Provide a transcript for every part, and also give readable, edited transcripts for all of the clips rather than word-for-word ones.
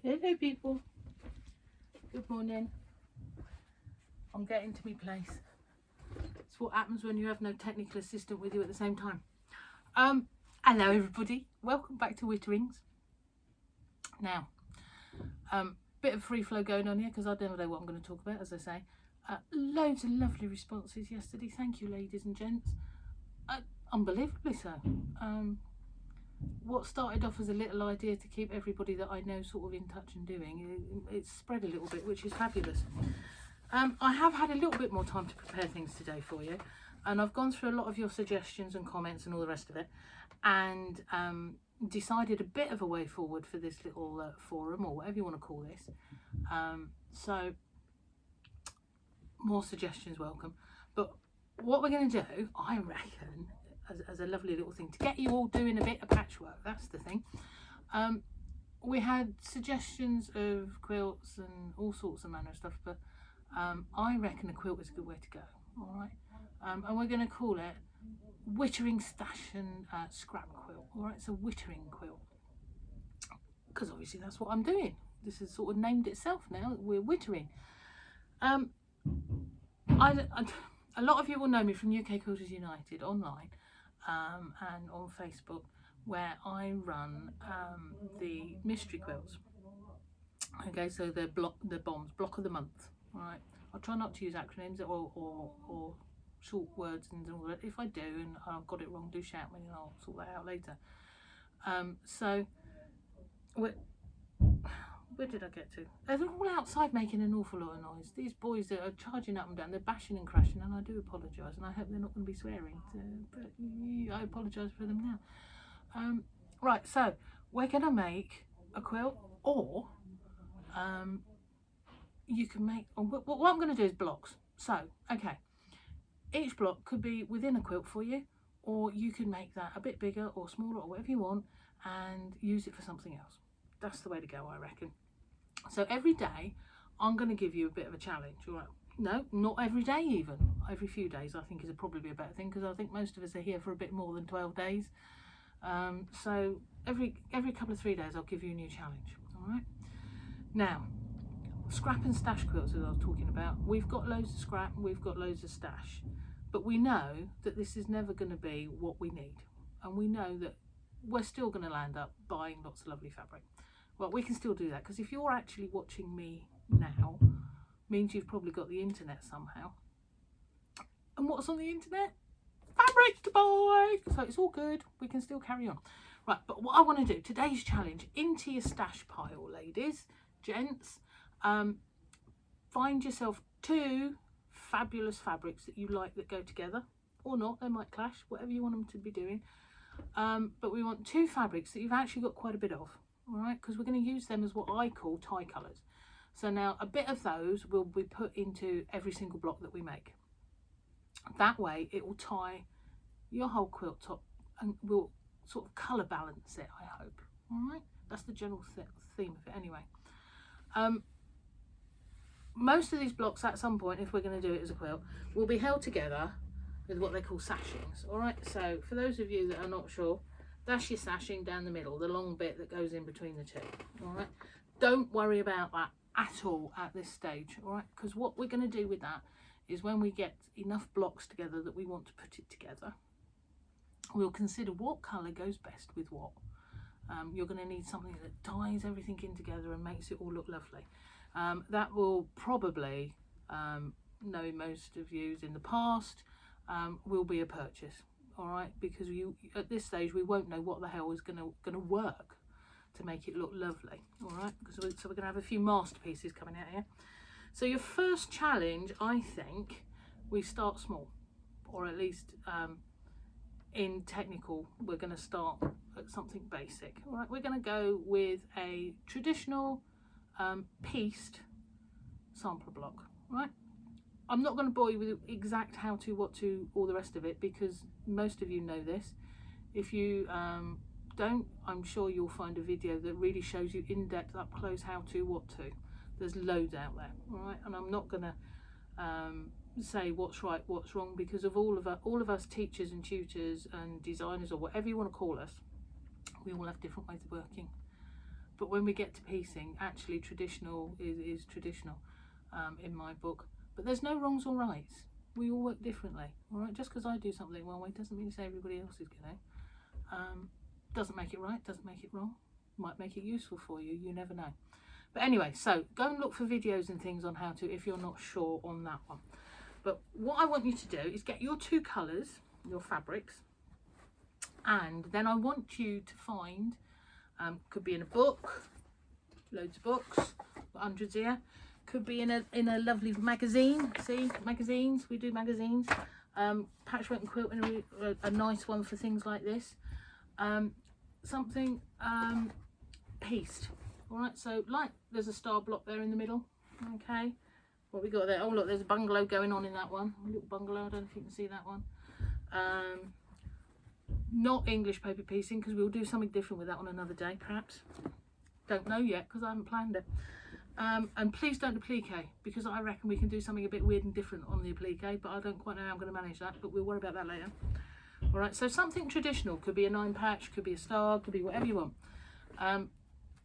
Hello people, good morning. I'm getting to my place. It's what happens when you have no technical assistant with you at the same time. Hello everybody, welcome back to Witterings. Now, bit of free flow going on here because I don't know what I'm going to talk about, as I say. Loads of lovely responses yesterday, thank you ladies and gents, unbelievably so. What started off as a little idea to keep everybody that I know sort of in touch and doing, it's spread a little bit, which is fabulous. I have had a little bit more time to prepare things today for you, and I've gone through a lot of your suggestions and comments and all the rest of it, and decided a bit of a way forward for this little forum, or whatever you want to call this. So more suggestions welcome, but what we're going to do, I reckon, as a lovely little thing to get you all doing a bit of patchwork, that's the thing. We had suggestions of quilts and all sorts of manner of stuff, but I reckon a quilt is a good way to go. All right, and we're going to call it Wittering Stash and Scrap Quilt. All right, so Wittering quilt, because obviously that's what I'm doing. This has sort of named itself now. We're Wittering. A lot of you will know me from UK Quilters United online and on Facebook, where I run the mystery quilts. Okay, so they're bombs, block of the month. All right, I'll try not to use acronyms or short words and all that. If I do and I've got it wrong, do shout me and I'll sort that out later. So where did I get to? They're all outside making an awful lot of noise. These boys that are charging up and down, they're bashing and crashing, and I do apologise, and I hope they're not going to be swearing, but I apologise for them now. Right, so we're going to make a quilt, or you can make, what I'm going to do is blocks. So, okay, each block could be within a quilt for you, or you can make that a bit bigger or smaller or whatever you want and use it for something else. That's the way to go, I reckon. So every day I'm going to give you a bit of a challenge. All right, no, not every day, even every few days I think is probably a better thing, because I think most of us are here for a bit more than 12 days. So every couple of 3 days I'll give you a new challenge. All right, now scrap and stash quilts, as I was talking about, we've got loads of scrap, we've got loads of stash, but we know that this is never going to be what we need, and we know that we're still going to land up buying lots of lovely fabric. Well, we can still do that, because if you're actually watching me now, means you've probably got the internet somehow. And what's on the internet? Fabric to buy! So it's all good, we can still carry on. Right, but what I want to do, today's challenge, into your stash pile, ladies, gents, find yourself 2 fabulous fabrics that you like that go together, or not, they might clash, whatever you want them to be doing. But we want 2 fabrics that you've actually got quite a bit of, all right, because we're going to use them as what I call tie colours. So now a bit of those will be put into every single block that we make. That way it will tie your whole quilt top and will sort of colour balance it, I hope. All right, that's the general theme of it anyway. Most of these blocks at some point, if we're going to do it as a quilt, will be held together with what they call sashings. All right, so for those of you that are not sure, that's your sashing down the middle, the long bit that goes in between the two. All right, don't worry about that at all at this stage. All right, because what we're going to do with that is, when we get enough blocks together that we want to put it together, we'll consider what colour goes best with what. You're going to need something that ties everything in together and makes it all look lovely. That will probably, knowing most of you in the past, will be a purchase. All right, because at this stage we won't know what the hell is going to work to make it look lovely. All right, so we're going to have a few masterpieces coming out here. So your first challenge, I think, we start small, or at least in technical, we're going to start at something basic. All right, we're going to go with a traditional pieced sampler block. Right, I'm not going to bore you with exact how to, what to, all the rest of it, because most of you know this. If you don't, I'm sure you'll find a video that really shows you in depth, up close, how to, what to. There's loads out there. All right, and I'm not going to say what's right, what's wrong, because of all of us teachers and tutors and designers, or whatever you want to call us, we all have different ways of working. But when we get to piecing, actually traditional is traditional in my book. But there's no wrongs or rights. We all work differently, all right? Just because I do something one way doesn't mean to say everybody else is going to. Doesn't make it right, doesn't make it wrong. Might make it useful for you, you never know. But anyway, so go and look for videos and things on how to, if you're not sure on that one. But what I want you to do is get your 2 colours, your fabrics, and then I want you to find, could be in a book, loads of books, hundreds here, could be in a lovely magazine. See, magazines, we do magazines. Patchwork and quilting, a nice one for things like this. Something pieced. All right, so like there's a star block there in the middle. Okay, what we got there? Oh look, there's a bungalow going on in that one, a little bungalow. I don't know if you can see that one. Not English paper piecing, because we'll do something different with that on another day perhaps. Don't know yet because I haven't planned it. And please don't applique, because I reckon we can do something a bit weird and different on the applique, but I don't quite know how I'm going to manage that, but we'll worry about that later. All right, so something traditional, could be a 9 patch, could be a star, could be whatever you want.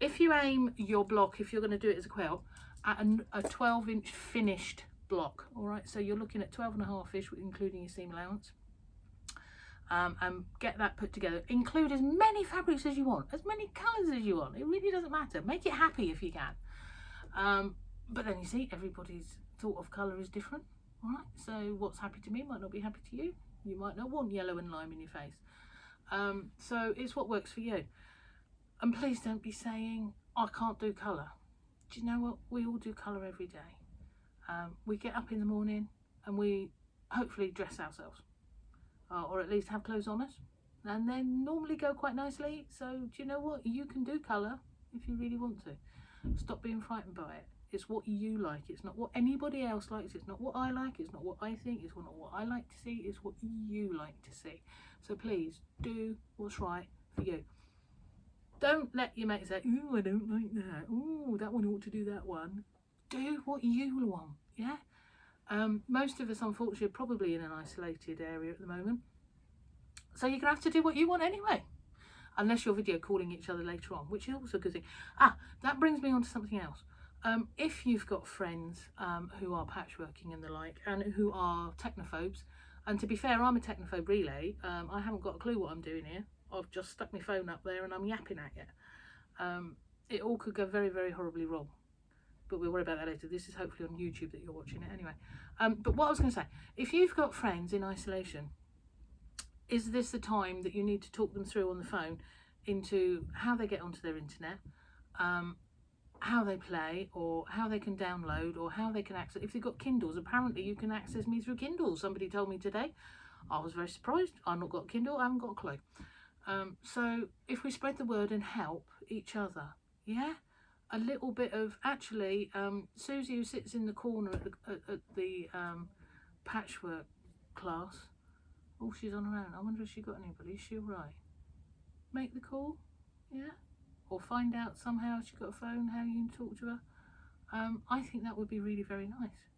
If you aim your block, if you're going to do it as a quilt, at a 12-inch finished block, all right, so you're looking at 12.5-ish, including your seam allowance. And get that put together. Include as many fabrics as you want, as many colours as you want. It really doesn't matter. Make it happy if you can. But then you see, everybody's thought of colour is different. All right, so what's happy to me might not be happy to you. You might not want yellow and lime in your face. So it's what works for you. And please don't be saying, I can't do colour. Do you know what? We all do colour every day. We get up in the morning and we hopefully dress ourselves. Or at least have clothes on us, and then normally go quite nicely. So do you know what? You can do colour if you really want to. Stop being frightened by it. It's what you like. It's not what anybody else likes. It's not what I like. It's not what I think. It's not what I like to see. It's what you like to see. So please do what's right for you. Don't let your mates say, "Ooh, I don't like that. Ooh, that one ought to do that one." Do what you want. Yeah. Most of us, unfortunately, are probably in an isolated area at the moment. So you're going to have to do what you want anyway. Unless you're video calling each other later on, which is also a good thing. That brings me on to something else. If you've got friends who are patchworking and the like, and who are technophobes, and to be fair, I'm a technophobe relay. I haven't got a clue what I'm doing here. I've just stuck my phone up there and I'm yapping at you. It all could go very, very horribly wrong. But we'll worry about that later. This is hopefully on YouTube that you're watching it anyway. But what I was going to say, if you've got friends in isolation, is this the time that you need to talk them through on the phone into how they get onto their internet, how they play, or how they can download, or how they can access. If they've got Kindles, apparently you can access me through Kindle. Somebody told me today. I was very surprised. I've not got a Kindle. I haven't got a clue. So if we spread the word and help each other, yeah? A little bit of, actually, Susie, who sits in the corner at the patchwork class, oh, she's on her own. I wonder if she got anybody. Is she all right? Make the call, yeah? Or find out somehow if she got a phone, how you can talk to her. I think that would be really very nice.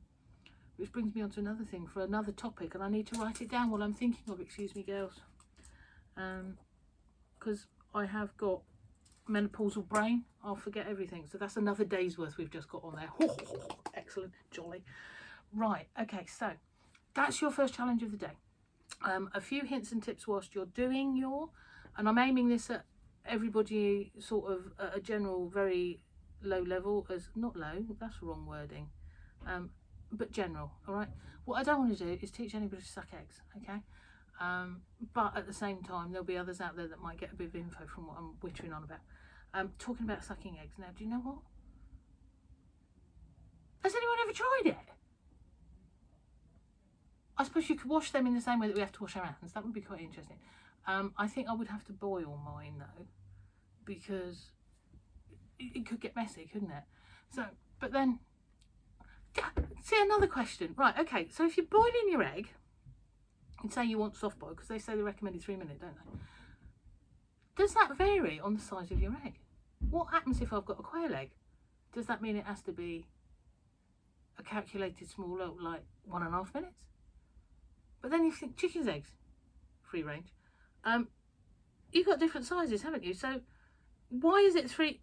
Which brings me on to another thing for another topic, and I need to write it down while I'm thinking of it, excuse me, girls. Because I have got menopausal brain, I'll forget everything. So that's another day's worth we've just got on there. Excellent, jolly. Right, okay, so that's your first challenge of the day. A few hints and tips whilst you're doing your, and I'm aiming this at everybody sort of at a general very low level, as not low, that's wrong wording, but general. All right, what I don't want to do is teach anybody to suck eggs, okay? But at the same time, there'll be others out there that might get a bit of info from what I'm wittering on about. Talking about sucking eggs. Now, do you know what? Has anyone ever tried it? I suppose you could wash them in the same way that we have to wash our hands. That would be quite interesting. I think I would have to boil mine though, because it could get messy, couldn't it? So, but then, see, another question. Right, okay, so if you're boiling your egg, and say you want soft boil, because they say they recommended 3 minutes, don't they? Does that vary on the size of your egg? What happens if I've got a quail egg? Does that mean it has to be a calculated small loaf, like 1.5 minutes? But then you think chicken's eggs, free range, you've got different sizes, haven't you? So why is it 3?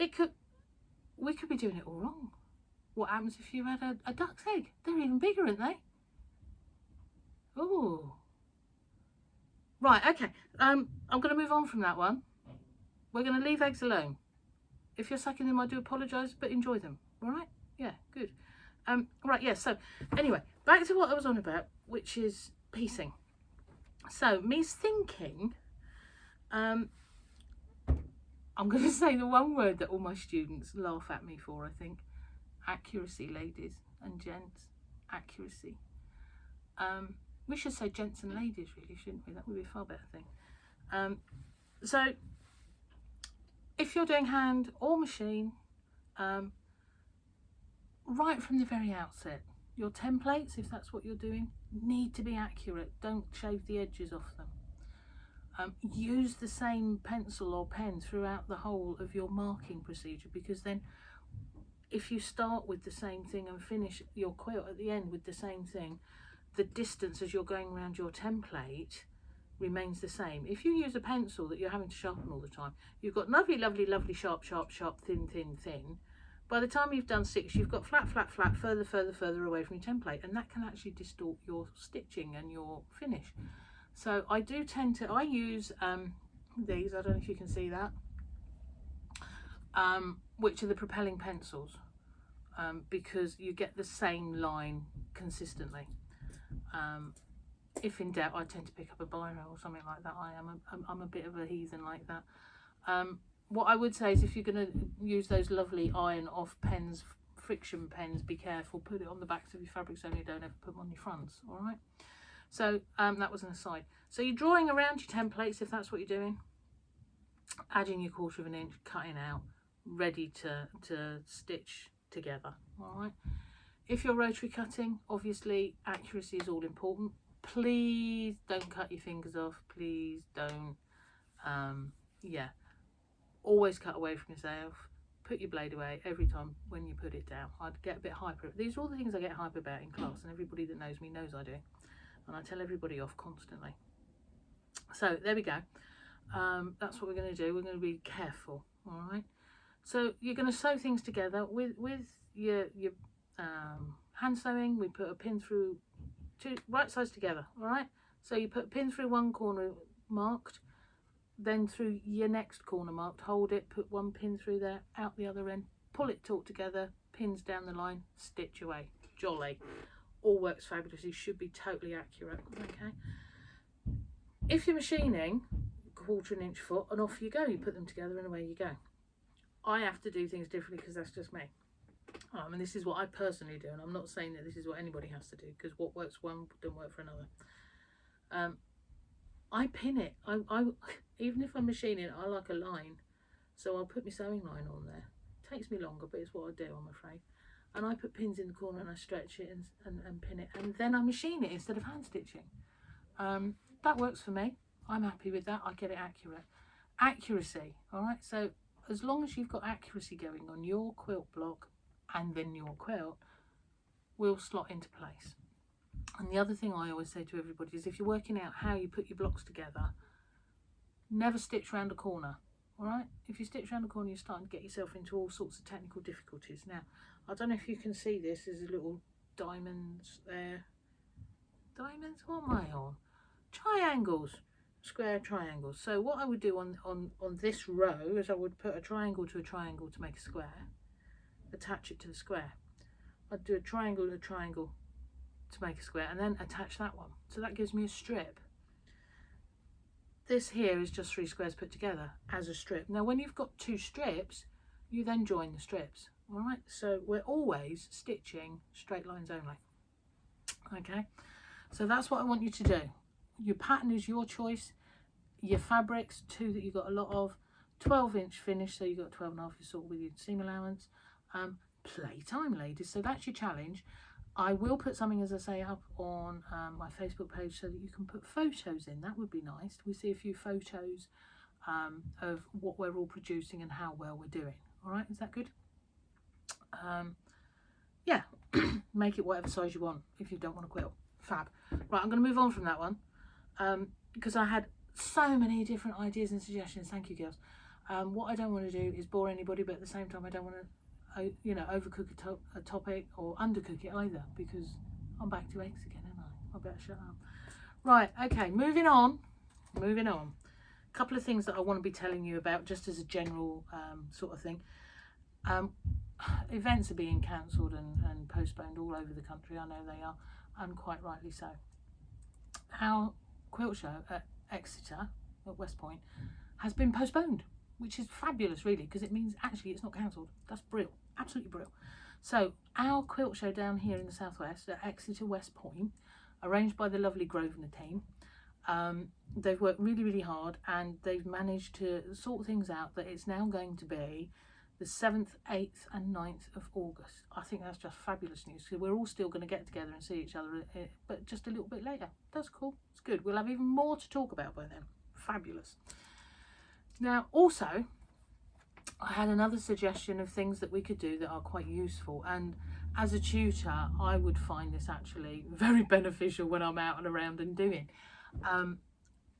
we could be doing it all wrong. What happens if you had a duck's egg? They're even bigger, aren't they? Oh. Right, okay. I'm going to move on from that one. We're going to leave eggs alone. If you're sucking them, I do apologise, but enjoy them. All right? Yeah, good. Right, yeah, so anyway, back to what I was on about, which is piecing. So, me thinking, I'm going to say the one word that all my students laugh at me for, I think. Accuracy, ladies and gents. Accuracy. We should say gents and ladies, really, shouldn't we? That would be a far better thing. So, if you're doing hand or machine, right from the very outset, your templates, if that's what you're doing, need to be accurate. Don't shave the edges off them. Use the same pencil or pen throughout the whole of your marking procedure, because then if you start with the same thing and finish your quilt at the end with the same thing, the distance as you're going around your template remains the same. If you use a pencil that you're having to sharpen all the time, you've got lovely, lovely, lovely, sharp, sharp, sharp, thin, thin, thin. By the time you've done 6, you've got flat, flat, flat, further, further, further away from your template, and that can actually distort your stitching and your finish. So I do tend to, I use these, I don't know if you can see that, which are the propelling pencils, because you get the same line consistently. If in doubt, I tend to pick up a biro or something like that. I'm a bit of a heathen like that. What I would say is, if you're going to use those lovely iron off pens, friction pens, be careful. Put it on the backs of your fabrics only, don't ever put them on your fronts, all right? So that was an aside. So you're drawing around your templates, if that's what you're doing, adding your 1/4 of an inch, cutting out, ready to stitch together, all right? If you're rotary cutting, obviously accuracy is all important. Please don't cut your fingers off. Please don't. Yeah, always cut away from yourself. Put your blade away every time when you put it down. I'd get a bit hyper. These are all the things I get hyper about in class, and everybody that knows me knows I do. And I tell everybody off constantly. So there we go. That's what we're going to do. We're going to be careful, all right? So you're going to sew things together with your hand sewing. We put a pin through two right sides together, all right? So you put a pin through one corner marked, then through your next corner marked, hold it, put one pin through there, out the other end, pull it taut together, pins down the line, stitch away. Jolly. All works fabulously, should be totally accurate, okay? If you're machining, 1/4 inch foot, and off you go. You put them together and away you go. I have to do things differently because that's just me. And this is what I personally do, and I'm not saying that this is what anybody has to do, because what works for one doesn't work for another. I pin it. I even if I'm machining, I like a line, so I'll put my sewing line on there. It takes me longer, but it's what I do, I'm afraid. And I put pins in the corner and I stretch it and pin it, and then I machine it instead of hand stitching. That works for me. I'm happy with that. I get it accurate. Accuracy, all right? So as long as you've got accuracy going on your quilt block, and then your quilt will slot into place. And the other thing I always say to everybody is, if you're working out how you put your blocks together, never stitch around a corner, all right? If you stitch around a corner, you're starting to get yourself into all sorts of technical difficulties. Now, I don't know if you can see this, there's a little diamonds there. Diamonds? What am I on? Triangles. Square triangles. So what I would do on this row is I would put a triangle to make a square, attach it to the square. I'd do a triangle to to make a square, and then attach that one. So that gives me a strip. This here is just 3 squares put together as a strip. Now when you've got 2 strips, you then join the strips, all right? So we're always stitching straight lines only, okay? So that's what I want you to do. Your pattern is your choice. Your fabrics, 2 that you've got a lot of, 12-inch finish, so you've got 12.5 you sort with your seam allowance. Playtime, ladies. So that's your challenge. I will put something, as I say, up on my Facebook page so that you can put photos in. That would be nice. We see a few photos of what we're all producing and how well we're doing. All right, is that good? Yeah, make it whatever size you want if you don't want to quilt. Fab. Right, I'm going to move on from that one because I had so many different ideas and suggestions. Thank you, girls. What I don't want to do is bore anybody, but at the same time I don't want to, you know, overcook a topic or undercook it either, because I'm back to eggs again, aren't I? I better shut up. Right, okay, moving on. A couple of things that I want to be telling you about, just as a general sort of thing. Events are being cancelled and postponed all over the country. I know they are, and quite rightly so. Our quilt show at Exeter, at West Point, has been postponed, which is fabulous, really, because it means actually it's not cancelled. That's brilliant, absolutely brilliant. So our quilt show down here in the southwest at Exeter West Point, arranged by the lovely Grosvenor team, they've worked really, really hard, and they've managed to sort things out that it's now going to be the 7th, 8th and 9th of August. I think that's just fabulous news. So we're all still going to get together and see each other, but just a little bit later. That's cool. It's good. We'll have even more to talk about by then. Fabulous. Now, also, I had another suggestion of things that we could do that are quite useful. And as a tutor, I would find this actually very beneficial when I'm out and around and doing.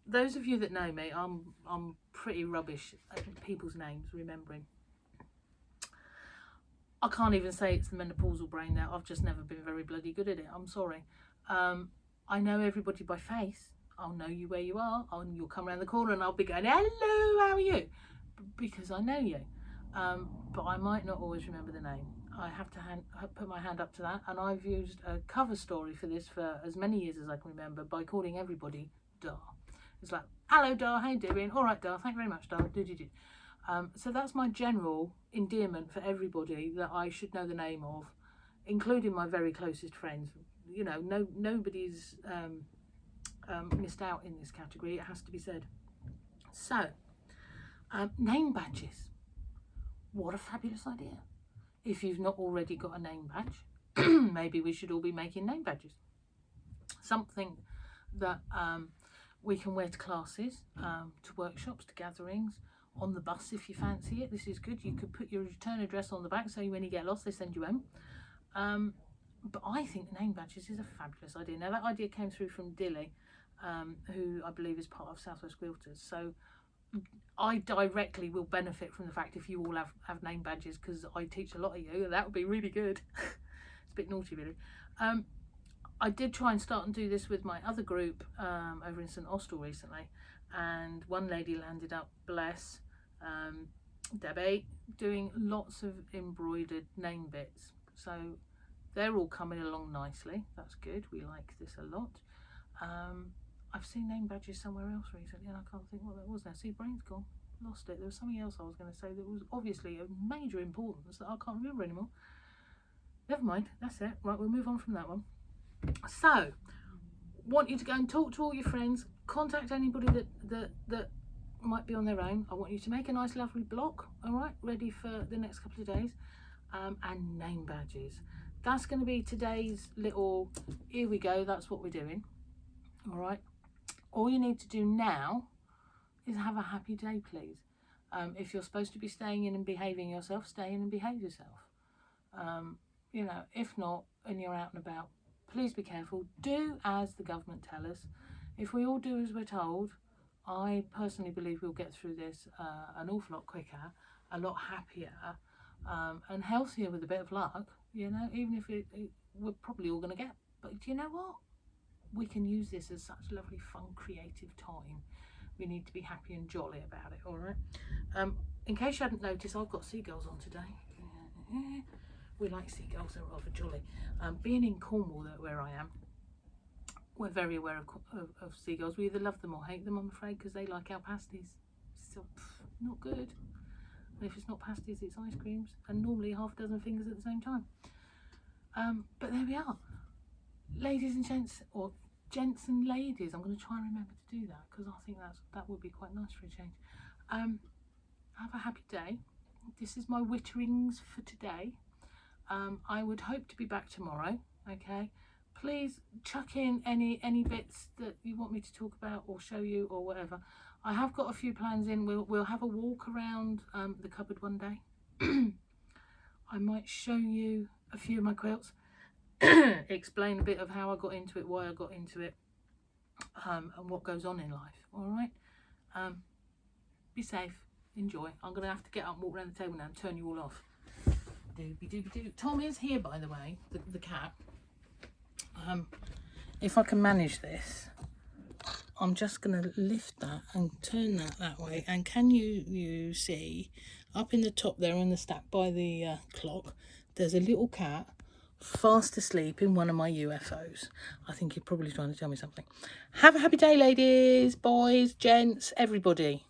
Those of you that know me, I'm pretty rubbish at people's names, remembering. I can't even say it's the menopausal brain now. I've just never been very bloody good at it. I'm sorry. I know everybody by face. I'll know you where you are. You'll come around the corner and I'll be going, hello, how are you? Because I know you. But I might not always remember the name. I have to put my hand up to that. And I've used a cover story for this for as many years as I can remember by calling everybody Dar. It's like, hello Dar, how you doing? All right Dar, thank you very much Dar. So that's my general endearment for everybody that I should know the name of, including my very closest friends. You know, nobody's missed out in this category, it has to be said. So, name badges. What a fabulous idea. If you've not already got a name badge, maybe we should all be making name badges. Something that we can wear to classes, to workshops, to gatherings, on the bus if you fancy it. This is good. You could put your return address on the back so when you get lost they send you home. But I think name badges is a fabulous idea. Now that idea came through from Dilly, who I believe is part of Southwest Quilters. So I directly will benefit from the fact if you all have name badges, because I teach a lot of you, and that would be really good. It's a bit naughty really. I did try and start and do this with my other group over in St Austell recently, and one lady landed up, bless, Debbie, doing lots of embroidered name bits. So they're all coming along nicely. That's good. We like this a lot. I've seen name badges somewhere else recently and I can't think what that was now. See, brain's gone. Lost it. There was something else I was going to say that was obviously of major importance that I can't remember anymore. Never mind. That's it. Right, we'll move on from that one. So, want you to go and talk to all your friends. Contact anybody that might be on their own. I want you to make a nice lovely block, all right, ready for the next couple of days, and name badges. That's going to be today's little, here we go, that's what we're doing, all right. All you need to do now is have a happy day, please. If you're supposed to be staying in and behaving yourself, stay in and behave yourself. You know, if not, and you're out and about, please be careful. Do as the government tell us. If we all do as we're told, I personally believe we'll get through this an awful lot quicker, a lot happier, and healthier with a bit of luck. You know, even if we're probably all going to get, but do you know what? We can use this as such lovely, fun, creative time. We need to be happy and jolly about it, all right? In case you hadn't noticed, I've got seagulls on today. We like seagulls, they're rather jolly. Being in Cornwall, where I am, we're very aware of seagulls. We either love them or hate them, I'm afraid, because they like our pasties. So, not good. And if it's not pasties, it's ice creams, and normally half a dozen fingers at the same time. But there we are. Ladies and gents, or gents and ladies, I'm going to try and remember to do that, because I think that would be quite nice for a change. Have a happy day. This is my witterings for today. I would hope to be back tomorrow, okay? Please chuck in any bits that you want me to talk about or show you or whatever. I have got a few plans in. We'll have a walk around the cupboard one day. I might show you a few of my quilts, explain a bit of how I got into it, why I got into it, and what goes on in life, all right? Be safe, enjoy. I'm going to have to get up and walk around the table now and turn you all off. Doobie-doobie-doo. Tom is here, by the way, the cat. If I can manage this, I'm just going to lift that and turn that way. And can you see up in the top there on the stack by the clock, there's a little cat fast asleep in one of my UFOs. I think you're probably trying to tell me something. Have a happy day, ladies, boys, gents, everybody.